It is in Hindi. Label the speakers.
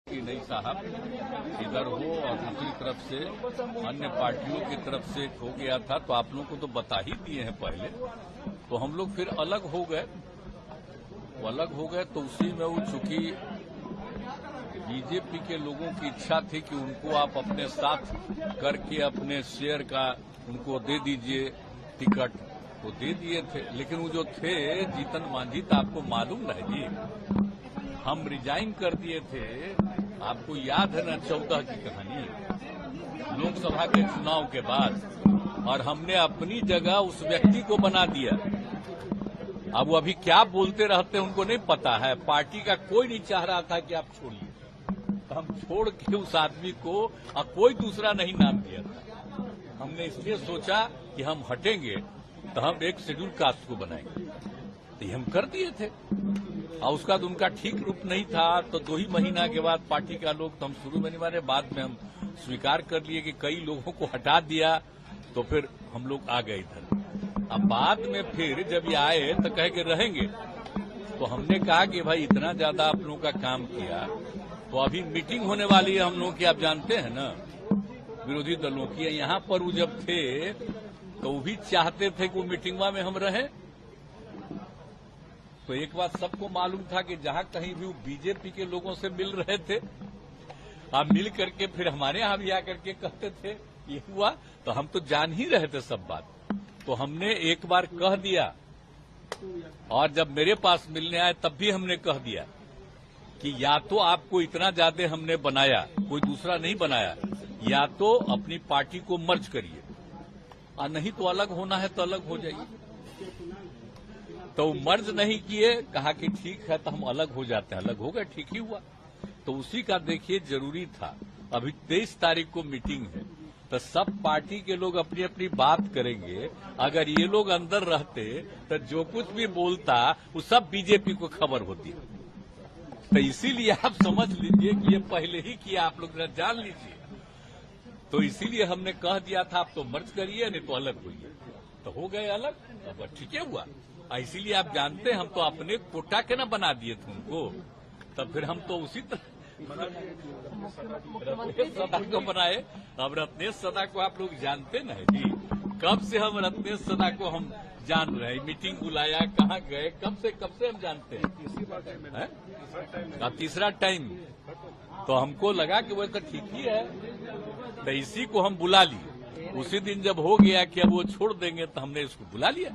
Speaker 1: कि नहीं साहब इधर हो और दूसरी तरफ से अन्य पार्टियों की तरफ से हो गया था, तो आप लोगों को तो बता ही दिए हैं पहले। तो हम लोग फिर अलग हो गए, तो उसी में वो चूंकि बीजेपी के लोगों की इच्छा थी कि उनको आप अपने साथ करके अपने शेयर का उनको दे दीजिए टिकट, तो दे दिए थे। लेकिन वो जो थे जीतन मांझी, तो आपको मालूम है जी, हम रिजाइन कर दिए थे। आपको याद है ना 14 की कहानी, लोकसभा के चुनाव के बाद, और हमने अपनी जगह उस व्यक्ति को बना दिया। अब वो अभी क्या बोलते रहते हैं उनको नहीं पता है। पार्टी का कोई नहीं चाह रहा था कि आप छोड़िए, तो हम छोड़ के उस आदमी को और कोई दूसरा नहीं नाम दिया था। हमने इसलिए सोचा कि हम हटेंगे तो हम एक शेड्यूल कास्ट को बनाएंगे, तो हम कर दिए थे। और उसका तो उनका ठीक रूप नहीं था, तो 2 ही महीना के बाद पार्टी का लोग, तो हम शुरू में नहीं माने, बाद में हम स्वीकार कर लिए कि कई लोगों को हटा दिया, तो फिर हम लोग आ गए इधर। अब बाद में फिर जब ये आए तो कहे कि रहेंगे, तो हमने कहा कि भाई इतना ज्यादा आप लोगों का काम किया, तो अभी मीटिंग होने वाली है हम लोगों की, आप जानते हैं ना, विरोधी दलों की। यहाँ पर वो जब थे तो वो भी चाहते थे कि वो मीटिंगवा में हम रहें। तो एक बात सबको मालूम था कि जहां कहीं भी वो बीजेपी के लोगों से मिल रहे थे, आप मिल करके फिर हमारे यहां भी आकर के कहते थे ये हुआ, तो हम तो जान ही रहे थे सब बात। तो हमने एक बार कह दिया, और जब मेरे पास मिलने आए तब भी हमने कह दिया कि या तो आपको इतना ज्यादा हमने बनाया, कोई दूसरा नहीं बनाया, या तो अपनी पार्टी को मर्ज करिए, और नहीं तो अलग होना है तो अलग हो जाइए। तो मर्ज नहीं किए, कहा कि ठीक है तो हम अलग हो जाते हैं, अलग हो गए, ठीक ही हुआ। तो उसी का देखिए जरूरी था। अभी 23 तारीख को मीटिंग है, तो सब पार्टी के लोग अपनी अपनी बात करेंगे। अगर ये लोग अंदर रहते तो जो कुछ भी बोलता वो सब बीजेपी को खबर होती। तो इसीलिए आप समझ लीजिए कि ये पहले ही किया, आप लोग जान लीजिए। तो इसीलिए हमने कह दिया था आप तो मर्ज करिए, नहीं तो अलग होइए, तो हो गए अलग। अब ठीक है हुआ। इसीलिए आप जानते हैं हम तो अपने कोटा के ना बना दिए थे उनको, तब फिर हम तो उसी तरह रत्नेश सदा को बनाए। अब रत्नेश सदा को आप लोग जानते ना जी, कब से हम रत्नेश सदा को हम जान रहे हैं। मीटिंग बुलाया, कहाँ गए, कब से हम जानते हैं। तीसरा टाइम तो हमको लगा कि वो तो ठीक ही है, तो इसी को हम बुला लिए। उसी दिन जब हो गया कि अब वो छोड़ देंगे, तो हमने इसको बुला लिया।